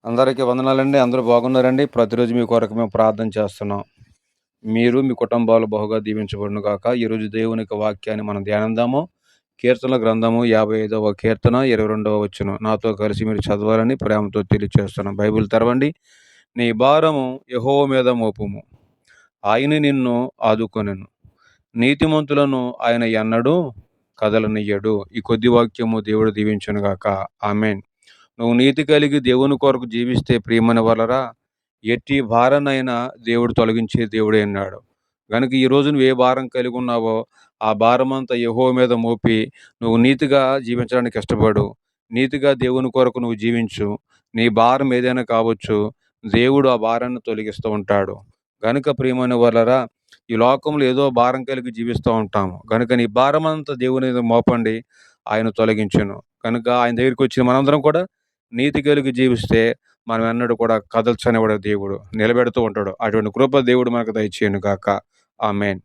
అందరికీ వందనాలండి. అందరూ బాగున్నారండి? ప్రతిరోజు మీ కొరకు మేము ప్రార్థన చేస్తున్నాం. మీరు, మీ కుటుంబాలు బహుగా దీవించబడును గాక. ఈరోజు దేవుని యొక్క వాక్యాన్ని మనం ధ్యానిద్దాము. కీర్తనల గ్రంథము 55వ కీర్తన 22వ వచనం. నాతో కలిసి మీరు చదవాలని ప్రేమతో తెలియచేస్తున్నాం. బైబిల్ తెరవండి. నీ భారము యెహోవా మీద మోపుము. ఆయన నిన్ను ఆదుకొనెను. నీతిమంతులను ఆయన ఎన్నడూ కదలనియ్యడు. ఈ కొద్ది వాక్యము దేవుడు దీవించును గాక. ఆమేన్. నువ్వు నీతి కలిగి దేవుని కొరకు జీవిస్తే ప్రియమైన వాళ్ళరా, ఎట్టి భారాన్నైనా దేవుడు తొలగించే దేవుడే అన్నాడు. గనుక ఈరోజు నువ్వు ఏ భారం కలిగి ఉన్నావో ఆ భారమంతా యెహోవా మీద మోపి నువ్వు నీతిగా జీవించడానికి ఇష్టపడు. నీతిగా దేవుని కొరకు నువ్వు జీవించు. నీ భారం ఏదైనా కావచ్చు, దేవుడు ఆ భారాన్ని తొలగిస్తూ ఉంటాడు. గనుక ప్రియమైన వాళ్ళరా, ఈ లోకంలో ఏదో భారం కలిగి జీవిస్తూ ఉంటాము. గనుక నీ భారమంతా దేవుని మీద మోపండి, ఆయన తొలగించును. కనుక ఆయన దగ్గరికి వచ్చిన మనందరం కూడా నీతి కలిగి జీవిస్తే మనం ఎన్నడూ కూడా కదల్చనివాడు దేవుడు. నిలబెడుతూ ఉంటాడు. అటువంటి కృప దేవుడు మనకు దయచేయును గాక. ఆమేన్.